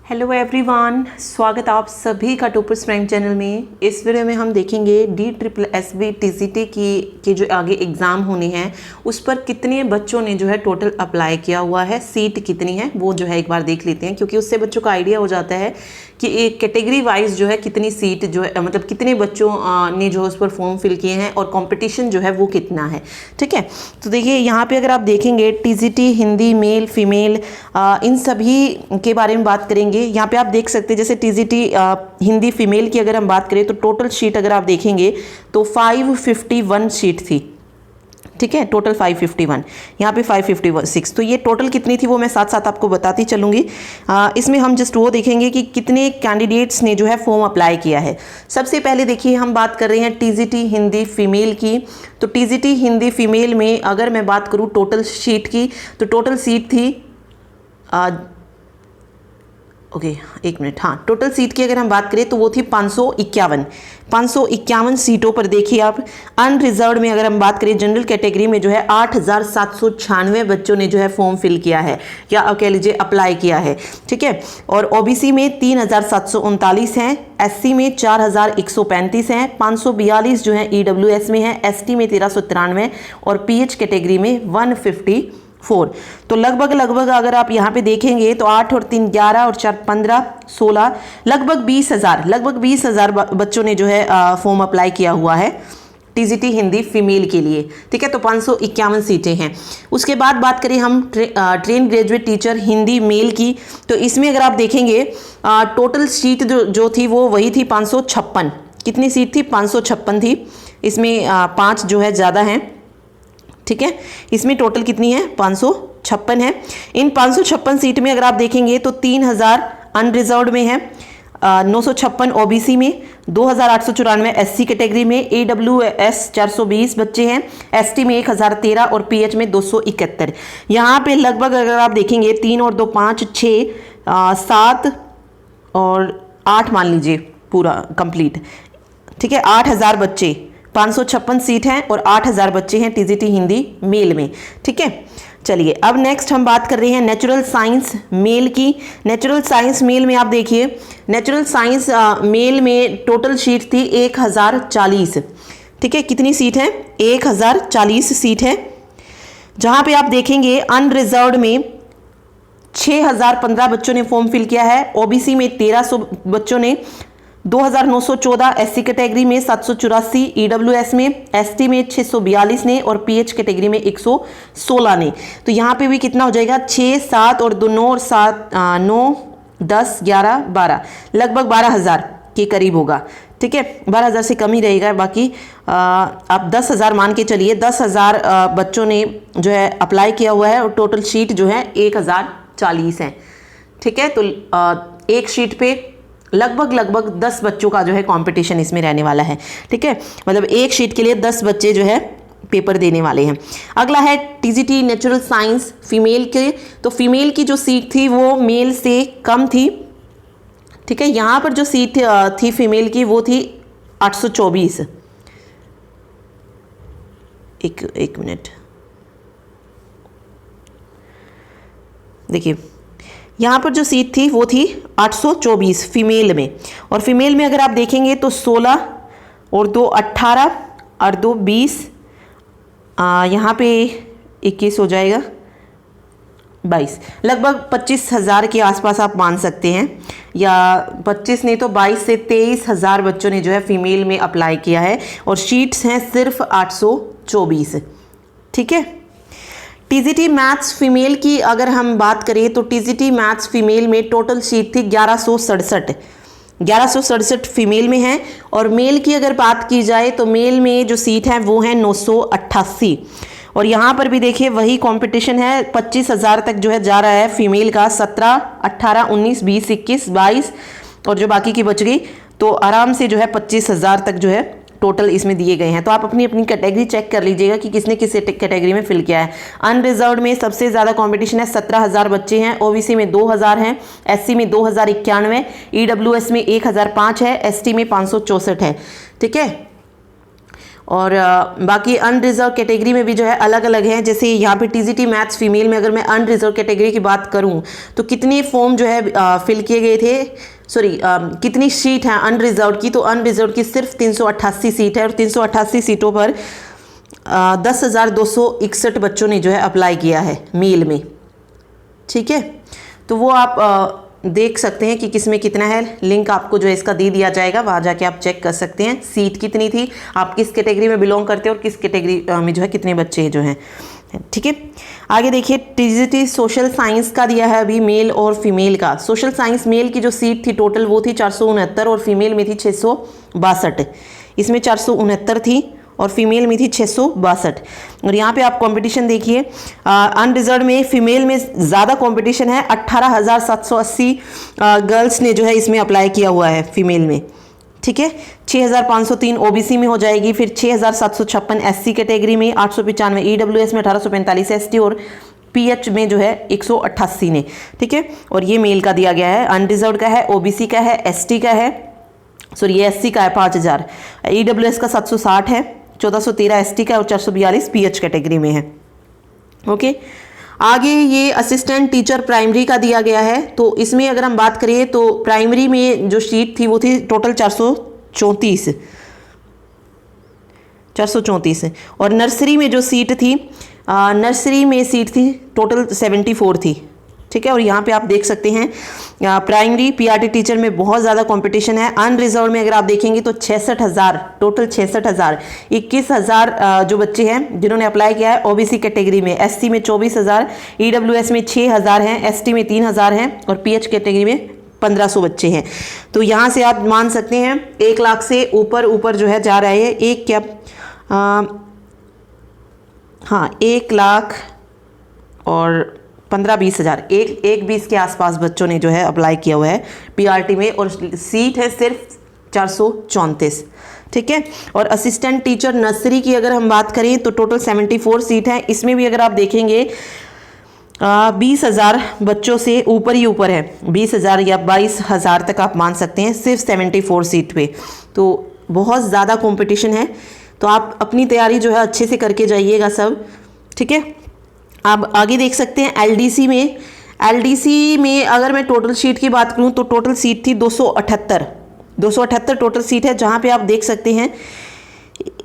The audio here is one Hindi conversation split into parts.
हेलो एवरीवन, स्वागत आप सभी का टॉपर्स प्राइम चैनल में। इस वीडियो में हम देखेंगे DSSB TCT के जो आगे एग्ज़ाम होने हैं उस पर कितने बच्चों ने जो है टोटल अप्लाई किया हुआ है, सीट कितनी है वो जो है एक बार देख लेते हैं, क्योंकि उससे बच्चों का आइडिया हो जाता है कि एक कैटेगरी वाइज जो है कितनी सीट जो है मतलब कितने बच्चों ने जो है उस पर फॉर्म फिल किए हैं और कंपटीशन जो है वो कितना है। ठीक है, तो देखिए यहाँ पे अगर आप देखेंगे TCT हिंदी मेल फीमेल इन सभी के बारे में बात करेंगे। यहाँ पे आप देख सकते हैं जैसे TCT हिंदी फीमेल की अगर हम बात करें तो टोटल सीट अगर आप देखेंगे तो 551 सीट थी। ठीक है, टोटल 551, यहाँ पे 556। तो ये टोटल कितनी थी वो मैं साथ साथ आपको बताती चलूँगी। इसमें हम जस्ट वो देखेंगे कि कितने कैंडिडेट्स ने जो है फॉर्म अप्लाई किया है। सबसे पहले देखिए हम बात कर रहे हैं TCT हिंदी फीमेल की। तो TCT हिंदी फीमेल में अगर मैं बात करूँ टोटल सीट की तो टोटल सीट थी एक मिनट, हाँ, टोटल सीट की अगर हम बात करें तो वो थी 551 सीटों पर। देखिए आप अनरिजर्व्ड में अगर हम बात करें जनरल कैटेगरी में जो है 8796 बच्चों ने जो है फॉर्म फिल किया है या कह लीजिए अप्लाई किया है। ठीक है, और OBC में 3739 हैं, SC में 4135 हैं, 542 जो है EWS में है, ST में 1393 और PH कैटेगरी में 154। तो लगभग अगर आप यहाँ पे देखेंगे तो 8 और 3 11 और 4 15 16 लगभग 20,000 बच्चों ने जो है फॉर्म अप्लाई किया हुआ है TCT हिंदी फीमेल के लिए। ठीक है, तो 551 सीटें हैं। उसके बाद बात करें हम train graduate teacher Hindi male की, तो इसमें अगर आप देखेंगे टोटल सीट जो थी वो वही थी 556। कितनी सीट थी? 556 थी। इसमें 5 जो है ज़्यादा हैं। ठीक है, इसमें टोटल कितनी है? 556 है। इन 556 सीट में अगर आप देखेंगे तो 3000 अनरिजर्व्ड में है, 956 OBC में, 2894 SC कैटेगरी में, AWS 420 बच्चे हैं, ST में 1013 और PH में 271। यहाँ पे लगभग अगर आप देखेंगे 3 और 2 5 6 7 और 8 मान लीजिए पूरा कंप्लीट। ठीक है, 8000 बच्चे, 556 सीट हैं और 8000 बच्चे हैं TCT हिंदी मेल में। ठीक है, चलिए अब नेक्स्ट हम बात कर रहे हैं नेचुरल साइंस मेल की। नेचुरल साइंस मेल में आप देखिए नेचुरल साइंस मेल में टोटल सीट थी 1040। ठीक है, कितनी सीट है? 1040 सीट है। जहां पे आप देखेंगे अनरिजर्व्ड में 6015 बच्चों ने फॉर्म फिल किया है, OBC में 1300 बच्चों ने, 2914 SC कैटेगरी में, 784 EWS में, ST में 642 ने और PH कैटेगरी में 116 ने। तो यहाँ पे भी कितना हो जाएगा? 6 7 और 2 9 और 7 9 10 11 12 लगभग 12000 के करीब होगा। ठीक है, 12000 से कम ही रहेगा। बाकी आप 10000 मान के चलिए, 10000 बच्चों ने जो है अप्लाई किया हुआ है और टोटल सीट जो है 1040 है। ठीक है, तो एक सीट पे लगभग 10 बच्चों का जो है कंपटीशन इसमें रहने वाला है। ठीक है, मतलब एक शीट के लिए 10 बच्चे जो है पेपर देने वाले हैं। अगला है TCT नेचुरल साइंस फीमेल के। तो फीमेल की जो सीट थी वो मेल से कम थी। ठीक है, यहाँ पर जो सीट थी फीमेल की वो थी 824। एक मिनट, देखिए यहाँ पर जो सीट थी वो थी 824 फीमेल में, और फीमेल में अगर आप देखेंगे तो 16 और 2 18 और 2 20, यहाँ पे 21 हो जाएगा 22, लगभग 25,000 के आसपास आप मान सकते हैं, या 25 नहीं तो 22 से 23,000 बच्चों ने जो है फीमेल में अप्लाई किया है और सीट्स हैं सिर्फ 824। ठीक है, TCT मैथ्स फीमेल की अगर हम बात करें तो TCT मैथ्स फीमेल में टोटल सीट थी 1167 फीमेल में है, और मेल की अगर बात की जाए तो मेल में जो सीट है वो है 988। और यहाँ पर भी देखिए वही कंपटीशन है, 25,000 तक जो है जा रहा है फीमेल का, 17 18 19 20 21 22 और जो बाकी की बच गई, तो आराम से जो है 25,000 तक जो है टोटल इसमें दिए गए हैं। तो आप अपनी अपनी कैटेगरी चेक कर लीजिएगा कि किसने किस कैटेगरी में फिल किया है। अनरिजर्व्ड में सबसे ज़्यादा कंपटीशन है, 17,000 बच्चे हैं, OBC में 2000 हैं, SC में 2091, EWS में 1005 है, ST में 564 है। ठीक है, और बाकी अनरिजर्व कैटेगरी में भी जो है अलग अलग हैं। जैसे यहाँ पे टीजीटी मैथ्स फीमेल में अगर मैं अनरिजर्व कैटेगरी की बात करूँ तो कितने फॉर्म जो है फिल किए गए थे, सॉरी कितनी सीट हैं अनरिजर्व की, तो अनरिजर्व की सिर्फ 388 सीट है और 388 सीटों पर 10,261 बच्चों ने जो है अप्लाई किया है मेल में। ठीक है, तो वो आप देख सकते हैं कि किस में कितना है। लिंक आपको जो है इसका दे दिया जाएगा, वहाँ जाके आप चेक कर सकते हैं सीट कितनी थी, आप किस कैटेगरी में बिलोंग करते हो और किस कैटेगरी में जो है कितने बच्चे जो हैं। ठीक है, आगे देखिए टीजीटी सोशल साइंस का दिया है अभी मेल और फीमेल का। सोशल साइंस मेल की जो सीट थी टोटल वो थी 469 और फीमेल में थी 662। इसमें 469 थी और फीमेल में थी 662। और यहाँ पे आप कंपटीशन देखिए, अनरिजर्व में फीमेल में ज़्यादा कंपटीशन है, 18,780 गर्ल्स ने जो है इसमें अप्लाई किया हुआ है फीमेल में। ठीक है, 6,503 ओबीसी में हो जाएगी, फिर 6,756 एससी कैटेगरी में, 895 ईडब्ल्यूएस में, 1845 एसटी और पीएच में जो है 188 ने। ठीक है, और ये मेल का दिया गया है, अनरिजर्व का है, ओबीसी का है, एसटी का है, सॉरी ये एससी का है 5,000, ईडब्ल्यूएस का 760 है, 1413 एसटी का और 442 पीएच कैटेगरी में है। ओके, आगे ये असिस्टेंट टीचर प्राइमरी का दिया गया है। तो इसमें अगर हम बात करें तो प्राइमरी में जो सीट थी वो थी टोटल 434 और नर्सरी में जो सीट थी, नर्सरी में सीट थी टोटल 74 थी। ठीक है, और यहाँ पे आप देख सकते हैं प्राइमरी पीआरटी टीचर में बहुत ज़्यादा कंपटीशन है। अनरिजर्व में अगर आप देखेंगे तो 66,000 टोटल 66,000, 21,000 जो बच्चे हैं जिन्होंने अप्लाई किया है ओबीसी कैटेगरी में, एससी में 24,000, ईडब्ल्यूएस में 6,000 हैं, एसटी में 3,000 हैं और पीएच कैटेगरी में 1,500 बच्चे हैं। तो यहाँ से आप मान सकते हैं 1 लाख से ऊपर जो है जा रहा है। एक क्या हाँ 1 लाख और 15-20 हज़ार, एक 20 के आसपास बच्चों ने जो है अप्लाई किया हुआ है पीआरटी में और सीट है सिर्फ 434। ठीक है, और असिस्टेंट टीचर नर्सरी की अगर हम बात करें तो टोटल 74 सीट है। इसमें भी अगर आप देखेंगे 20,000 बच्चों से ऊपर ही ऊपर है, 20,000 या 22,000 तक आप मान सकते हैं सिर्फ 74 सीट पे। तो बहुत ज़्यादा कंपटीशन है, तो आप अपनी तैयारी जो है अच्छे से करके जाइएगा सब। ठीक है, आप आगे देख सकते हैं एलडीसी में अगर मैं टोटल सीट की बात करूं तो टोटल सीट थी 278 टोटल सीट है, जहां पे आप देख सकते हैं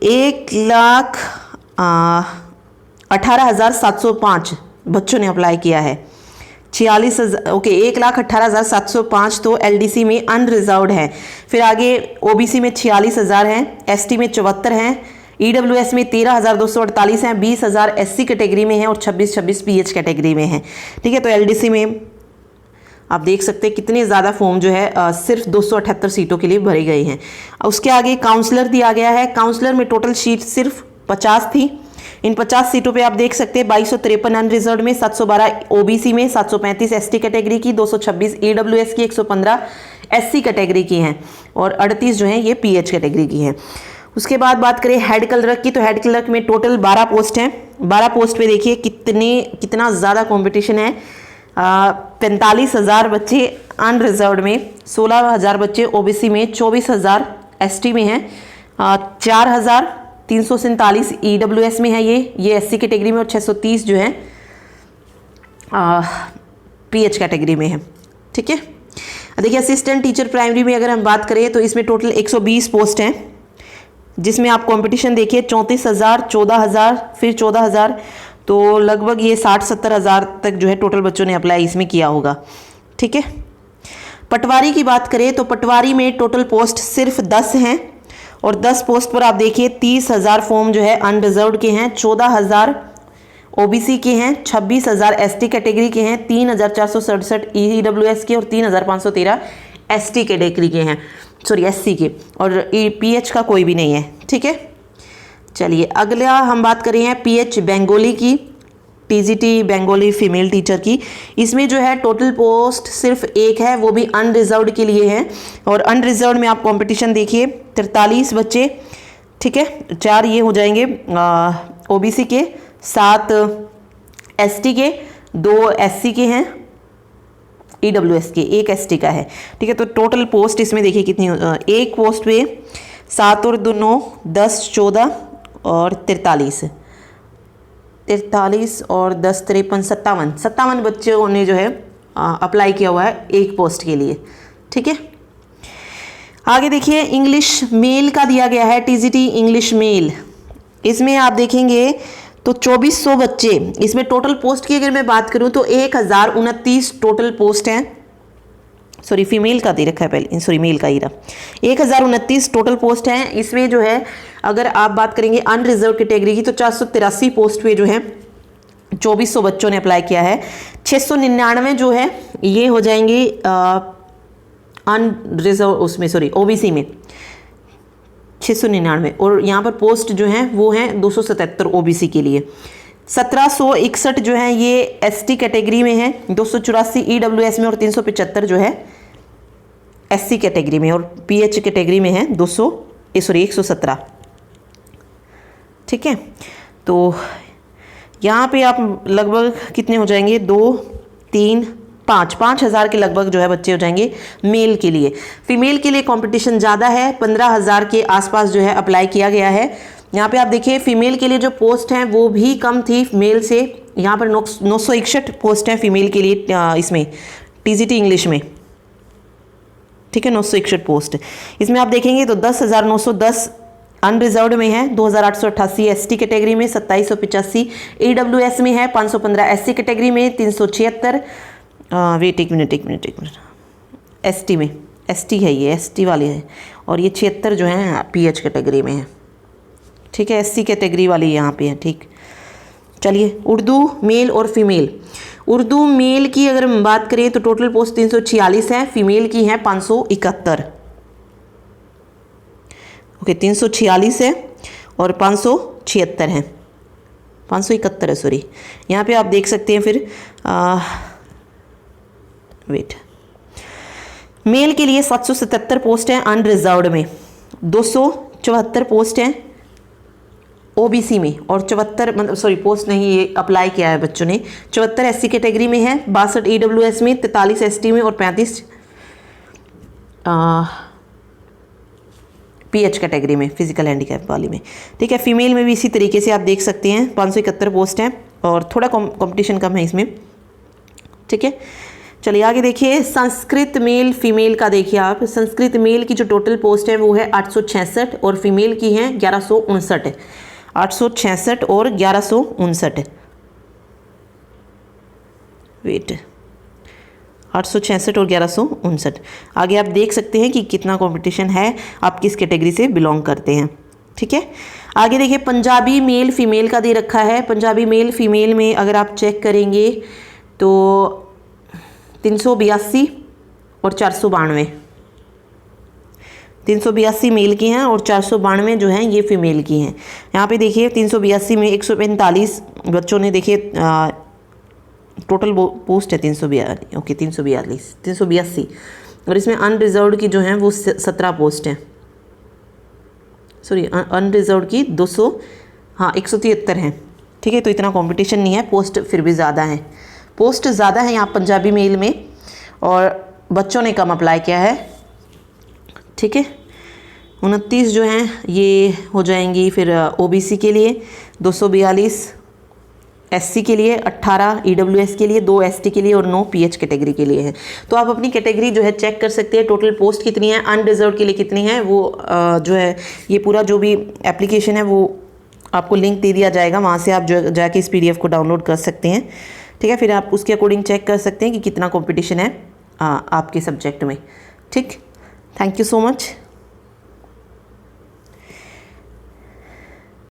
1,18,705 बच्चों ने अप्लाई किया है। 46,000 ओके 1,18,705 तो एलडीसी में अनरिजर्व्ड है। फिर आगे ओबीसी में 46,000 हैं, एसटी में 74 हैं, ईडब्ल्यूएस में 13,248 हैं, 20,000 एससी कैटेगरी में हैं और 26 पीएच कैटेगरी में हैं। ठीक है, तो एलडीसी में आप देख सकते हैं कितने ज़्यादा फॉर्म जो है सिर्फ 278 सीटों के लिए भरे गए हैं। उसके आगे काउंसलर दिया गया है। काउंसलर में टोटल सीट सिर्फ 50 थी। इन 50 सीटों पे आप देख सकते हैं 2253 अनरिजर्व्ड में, 712 ओबीसी में, 735 एसटी कैटेगरी की, 226 ईडब्ल्यूएस की, 115 एससी कैटेगरी की हैं और 38 जो हैं ये पीएच कैटेगरी की हैं। उसके बाद बात करें हेड क्लर्क की, तो हेड क्लर्क में टोटल 12 पोस्ट हैं। 12 पोस्ट पे देखिए कितना ज़्यादा कंपटीशन है। 45,000 बच्चे अनरिजर्व्ड में, 16,000 बच्चे ओबीसी में, 24,000 एसटी में हैं, 4,347 ईडब्ल्यूएस में है ये एससी कैटेगरी में और 630 जो है पीएच कैटेगरी में है। ठीक है, देखिए असिस्टेंट टीचर प्राइमरी में अगर हम बात करें तो इसमें टोटल 120 पोस्ट हैं, जिसमें आप कंपटीशन देखिए 34,000, 14,000, फिर 14,000, तो लगभग ये 60-70 हज़ार तक जो है टोटल बच्चों ने अप्लाई इसमें किया होगा। ठीक है, पटवारी की बात करें तो पटवारी में टोटल पोस्ट सिर्फ 10 हैं और 10 पोस्ट पर आप देखिए 30,000 फॉर्म जो है अनरिजर्व्ड के हैं, 14,000 ओबीसी के हैं, 26,000 एसटी कैटेगरी के हैं, 3,467 ईडब्ल्यूएस के और 3,513 एसटी कैटेगरी के हैं, सॉरी एससी के, और पीएच का कोई भी नहीं है। ठीक है, चलिए अगला हम बात कर रहे हैं पीएच बंगाली की, टीजीटी बंगाली फीमेल टीचर की। इसमें जो है टोटल पोस्ट सिर्फ 1 है, वो भी अनरिजर्व्ड के लिए है और अनरिजर्व्ड में आप कंपटीशन देखिए 43 बच्चे। ठीक है, 4 ये हो जाएंगे ओबीसी के, 7 एसटी के, 2 एससी के हैं, ईडब्ल्यूएस के, 1 एसटी का है। ठीक है, तो टोटल पोस्ट इसमें देखिए कितनी, एक पोस्ट पे 7 और 2 9, 10, 14 और 43 और 10 53 57 बच्चों ने जो है अप्लाई किया हुआ है एक पोस्ट के लिए। ठीक है, आगे देखिए इंग्लिश मेल का दिया गया है, टीजीटी इंग्लिश मेल। इसमें आप देखेंगे तो 2400 बच्चे, इसमें टोटल पोस्ट की अगर मैं बात करूं तो 1029 टोटल पोस्ट हैं। सॉरी फीमेल का दे रखा है पहले, सॉरी मेल का ही रहा। 1029 टोटल पोस्ट हैं। इसमें जो है अगर आप बात करेंगे अनरिजर्व कैटेगरी की तो 483 पोस्ट पे जो है 2400 बच्चों ने अप्लाई किया है। 699 जो है ये हो जाएंगे अनरिजर्व उसमें, सॉरी ओबीसी में 699, और यहाँ पर पोस्ट जो हैं वो हैं 277 ओबीसी के लिए। 1761 जो है ये एसटी कैटेगरी में है, 284 ईडब्ल्यूएस में और 375 जो है एससी कैटेगरी में, और पीएच कैटेगरी में है 117। ठीक है, तो यहाँ पे आप लगभग कितने हो जाएंगे, 2 3 5 हज़ार के लगभग जो है बच्चे हो जाएंगे मेल के लिए। फीमेल के लिए कंपटीशन ज़्यादा है, 15,000 के आसपास जो है अप्लाई किया गया है। यहाँ पे आप देखिए फीमेल के लिए जो पोस्ट हैं वो भी कम थी मेल से। यहाँ पर 961 पोस्ट हैं फीमेल के लिए इसमें टीजीटी इंग्लिश में। ठीक है, 961 पोस्ट। इसमें आप देखेंगे तो 10,910 अनरिजर्व्ड में है, 2,888 एसटी कैटेगरी में, 2,785 ईडब्ल्यूएस में है, 515 एससी कैटेगरी में, 376 वेट एक मिनट एसटी में, एसटी है ये, एसटी वाली है, और ये 76 जो है पीएच कैटेगरी में है। ठीक है, एससी कैटेगरी वाली यहाँ पे है। ठीक, चलिए उर्दू मेल और फीमेल। उर्दू मेल की अगर हम बात करें तो टोटल पोस्ट 346 है, फीमेल की है 571। ओके, 346 है और 576 है, 571 है सॉरी। यहाँ पे आप देख सकते हैं फिर वेट, मेल के लिए 777 पोस्ट हैं अनरिजर्व्ड में, 274 पोस्ट हैं ओबीसी में, और 74 मतलब सॉरी पोस्ट नहीं, ये अप्लाई किया है बच्चों ने। 74 एससी कैटेगरी में है, 62 ईडब्ल्यूएस में, 43 एसटी में और 35 पीएच कैटेगरी में, फिजिकल हैंडीकैप वाली में। ठीक है, फीमेल में भी इसी तरीके से आप देख सकते हैं 571 पोस्ट हैं और थोड़ा कंपटीशन कम है इसमें। ठीक है, चलिए आगे देखिए संस्कृत मेल फीमेल का। देखिए आप संस्कृत मेल की जो टोटल पोस्ट है वो है 866 और फीमेल की है 1159, 866 और 1159 वेट, 866 और 1159। आगे आप देख सकते हैं कि कितना कंपटीशन है, आप किस कैटेगरी से बिलोंग करते हैं। ठीक है, आगे देखिए पंजाबी मेल फीमेल का दे रखा है। पंजाबी मेल फीमेल में अगर आप चेक करेंगे तो 382 और 492, 382 मेल की हैं और 492 जो हैं ये फीमेल की हैं। यहाँ पे देखिए 382 में 145 बच्चों ने, देखिए टोटल पोस्ट है 342, ओके 382, और इसमें अनरिजर्व्ड की जो हैं वो 17 पोस्ट हैं, सॉरी अनरिजर्व्ड की 173 हैं। ठीक है, तो इतना कंपटीशन नहीं है, पोस्ट फिर भी ज़्यादा है, पोस्ट ज़्यादा है यहाँ पंजाबी मेल में और बच्चों ने कम अप्लाई किया है। ठीक है, 29 जो हैं ये हो जाएंगी फिर ओबीसी के लिए, 242 एससी के लिए, 18 ईडब्ल्यूएस के लिए, 2 एसटी के लिए और 9 पीएच कैटेगरी के लिए हैं। तो आप अपनी कैटेगरी जो है चेक कर सकते हैं, टोटल पोस्ट कितनी है, अनरिजर्व के लिए कितनी है, वो जो है ये पूरा जो भी एप्लीकेशन है वो आपको लिंक दे दिया जाएगा, वहाँ से आप जो जाके इस पीडीएफ को डाउनलोड कर सकते हैं। ठीक है, फिर आप उसके अकॉर्डिंग चेक कर सकते हैं कि कितना कंपटीशन है आपके सब्जेक्ट में। ठीक, थैंक यू सो मच।